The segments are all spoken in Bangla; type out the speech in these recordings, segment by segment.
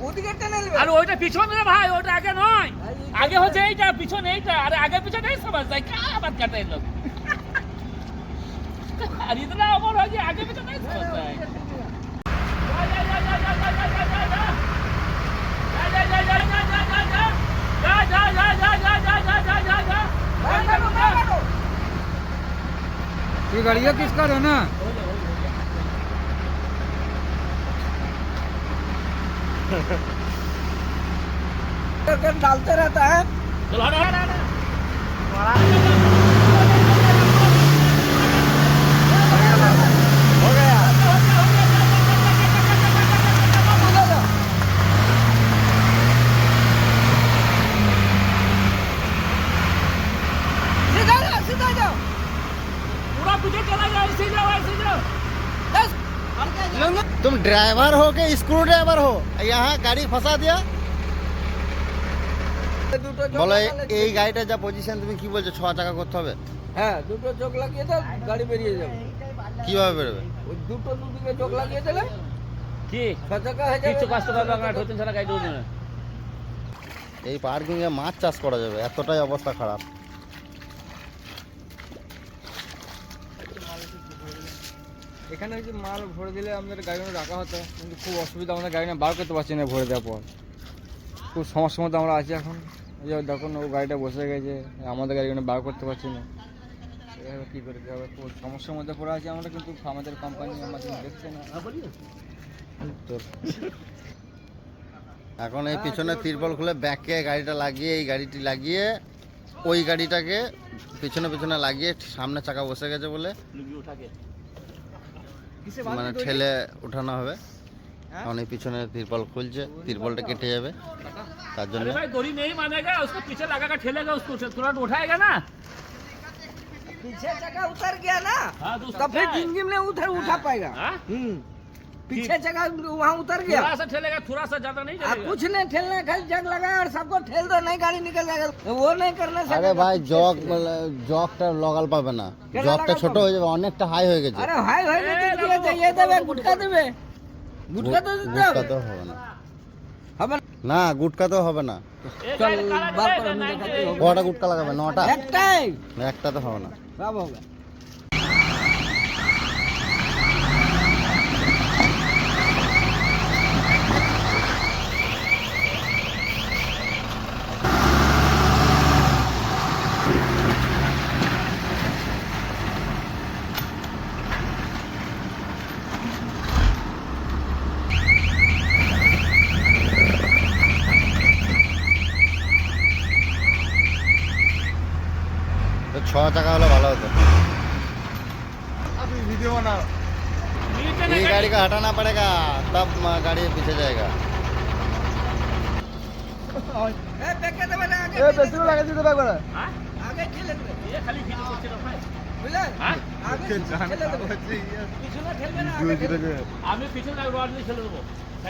ওদিকে টেনে নেবে। আর ওইটা পিছনে রে ভাই, ওটা আগে নয়, আগে হচ্ছে এইটা, পিছনে এইটা, আরে আগে পিছনে नहीं समझ जाए क्या बात करते हैं लोग। अरे इतना अमर हो गया, आगे पीछे नहीं समझता है। ये गाड़िया किसका है ना? डालते रहता है। चलो हट हट हट। हो गया। सीधा जाओ। पूरा पीछे चला जाओ, ऐसे जाओ, ऐसे जाओ। तुम ड्राइवर हो के स्क्रू ड्राइवर हो, यहाँ गाड़ी फंसा दिया। বলো এই গাড়িটা যা পজিশন, তুমি কি বলছো 6 চাকা করতে হবে? হ্যাঁ, দুটো চোখ লাগিয়ে দাও, গাড়ি বেরিয়ে যাবে। কিভাবে বেরোবে? ওই দুটো দুদিকে চোখ লাগিয়ে দিলে কি 6 চাকা হয়ে যাবে। কিছু কষ্ট করবে না, ঠোঁটিন ছাড়া গাড়ি দৌড়বে না। এই পার্কিং এ মাছ চাষ করা যাবে, এতটাই অবস্থা খারাপ। এখানে হচ্ছে মাল ভরে দিলে আমাদের গাড়ি রাখা হতো, কিন্তু খুব অসুবিধা, আমাদের গাড়ি বার করতে পারছি না ভরে দেওয়ার পর। খুব সমস্যার মধ্যে আমরা আছি এখন। এই যে দেখুন ও গাড়িটা বসে গেছে, আমাদের গাড়ি বার করতে পারছি না। এভাবে কী করে দেওয়া হবে, খুব সমস্যার মধ্যে পড়ে আছি আমরা, কিন্তু আমাদের কোম্পানি আমাদের দেখছে না। তো এখন এই পিছনে তিরপল খুলে ব্যাকে গাড়িটা লাগিয়ে, এই গাড়িটি লাগিয়ে ওই গাড়িটাকে পিছনে পিছনে লাগিয়ে, সামনে চাকা বসে গেছে বলে মানে ঠেলে উঠানো হবে। এখন এই পিছনে তিরপল খুলছে, তিরপলটা কেটে যাবে, তার জন্য। अरे भाई गोली नहीं मानेगा, उसको पीछे लगाकर ठेलेगा, उसको तुरंत उठाएगा ना। पीछे चक्का उतर गया ना, हाँ, तो तो फिर जिंदगी में उठा पाएगा। हाँ? पीछे चक्का वहाँ उतर गया, थोड़ा सा ठेलेगा, थोड़ा सा ज्यादा नहीं आप ठेलेगा। कुछ नहीं ठेलना, खाली जग लगाया और सबको ठेल दो, नहीं गाड़ी निकल जाएगा। वो नहीं करने से আরে ভাই জগটা লগাল পাবে না, জগটা ছোট হয়ে যাবে, অনেকটা হাই হয়ে গেছে। अरे हाय हाय ये देवे गुटका देवे, गुटका तो গুটকা তো হবে না, हम না গুটকা তো হবে না। एक चल गाड़ी काला बार दिखाएगा, पर हम 90 दिखाते हो। কটা গুটকা লাগাবে? 9টা? एकटाई একটা তো হবে না। सब होगा। তো 6 চাকা হলে ভালো হতো। नीचे ये नहीं गाड़ी का हटाना पड़ेगा, तब गाड़ी पीछे जाएगा। ए बेके देवे ना, आगे ए पेट्रोल लगा दे दे बड़ा। हाँ? आगे ठेले देवे, ये खाली खींच करके रखा है। बुझले हाँ? आगे ठेले देवे, পিছনে ঠেলবে না, আগে ঠেলবে। আমি পিছনে এক রড দিয়ে ছেড়ে দেবো।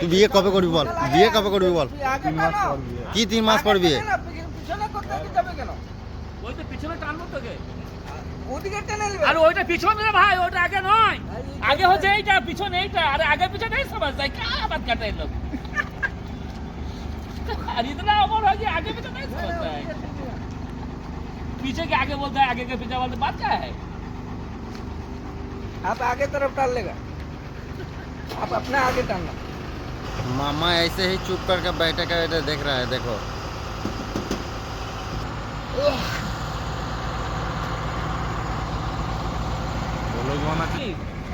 তুই বিয়ে কবে করবি বল? বিয়ে কবে করবি বল? তুই আগে টানো। কি 3 মাস পর বিয়ে? আগে টানো, পিছনে করতে কি যাবে কেন? ওই তো পিছনে টানবো তোকে। ওদিকে টেনে নেবে। আর ওইটা পিছনে রে ভাই, ওটা আগে নয়, আগে হচ্ছে এইটা, পিছনে এইটা, আরে आगे पीछे नहीं समझता है क्या बात करते हैं लोग। अरे इतना अमर हो गया, आगे पीछे नहीं समझता है। पीछे के आगे बोलता है, आगे के पीछे बोलता है, बात क्या है? आप आगे तरफ टाल लेगा, आप अपना आगे टालना। मामा ऐसे ही चुप करके बैठे का देख रहा है, देखो।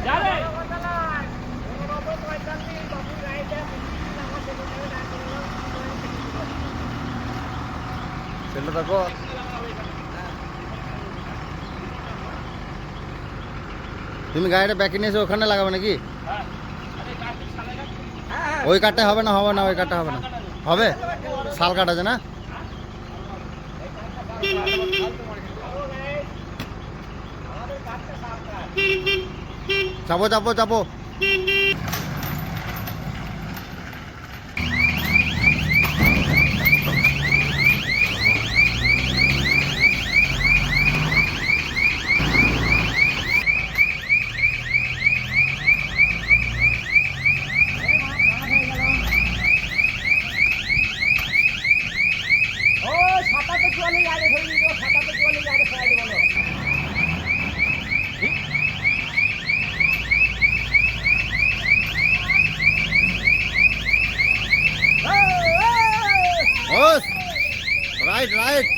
जा रे। चलो देखो, তুমি গাড়িটা ব্যাকে নিয়ে এসে ওখানে লাগাবে নাকি? ওই কাটতে হবে না, হবে না, ওই কাটতে হবে না, হবে শাল কাট আছে না। চাপো চাপো চাপো। Right right.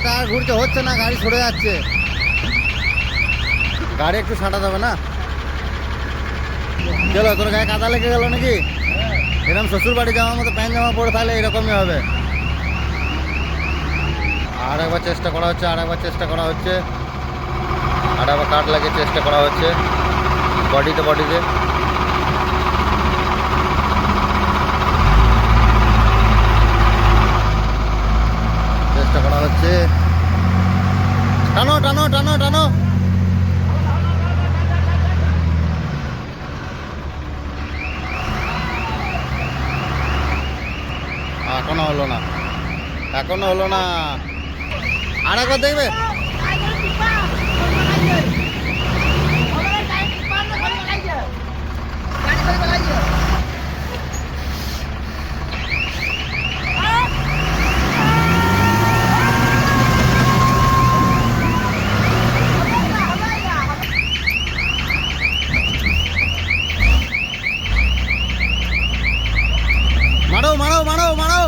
টায়ার ঘুরছে হচ্ছে না, গাড়ি সরে যাচ্ছে। গাড়ি একটু সাঁটা যাবে না? চলো, তোর গায়ে কাদা লেগে গেল নাকি? এরকম শ্বশুর বাড়ি যাওয়ার মতো প্যান্ট জামা পরে তাহলে এরকমই হবে। আর একবার চেষ্টা করা হচ্ছে, আর একবার কাট লাগিয়ে চেষ্টা করা হচ্ছে বডিতে চেষ্টা করা হচ্ছে। টানো টানো টানো টানো। এখনো হলো না। আর একবার দেখবে। মারো।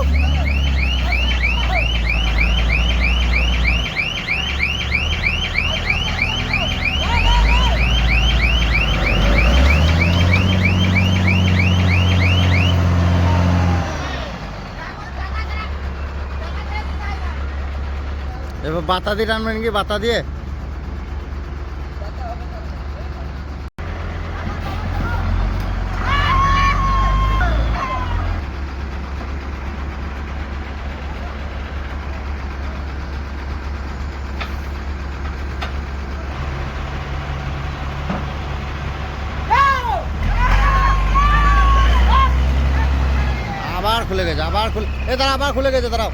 এবার বাতা দিয়ে টানবেন কি? বাতা দিয়ে আবার খুলে গেছে। আবার খুলে গেছে, দাঁড়াও।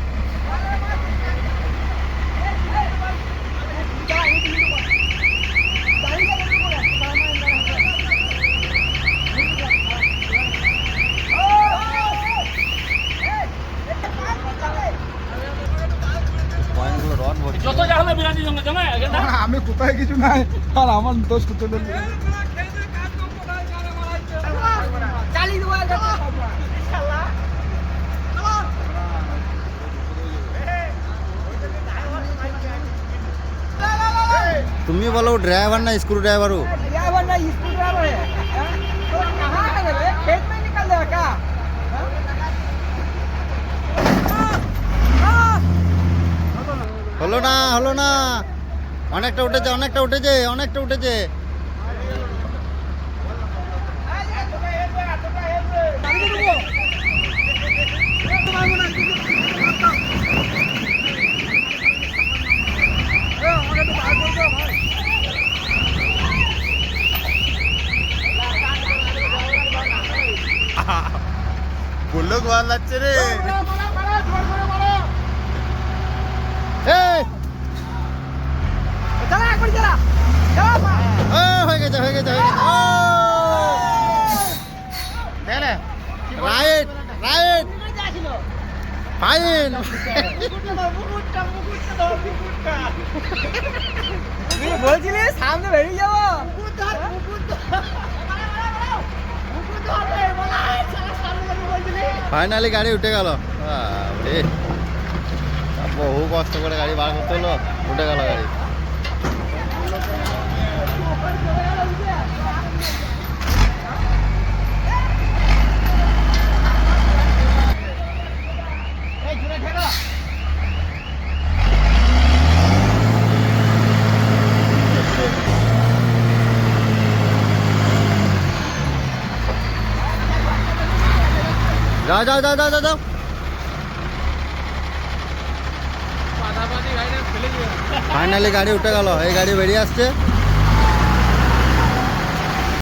যত যা হলে বিরাজির সঙ্গে জানা আমি কোথায় কিছু নাই, আর আমার দোষ করতে তুমি বলো ड्राइवर ना स्क्रू ड्राइवर हो? खेत में निकल जाएगा क्या? হলো না। অনেকটা উঠেছে। বললো গোয়াল লাগছে রে। হয়ে গেছে। Right fine. বলছিলি সামনে বেরিয়ে যাবো। ফাইনালি গাড়ি উঠে গেল। বহু কষ্ট করে গাড়ি বার করতে হলো, উঠে গেল গাড়ি। যাও ফাইনালি গাড়ি উঠে গেল, এই গাড়ি বেরিয়ে আসছে।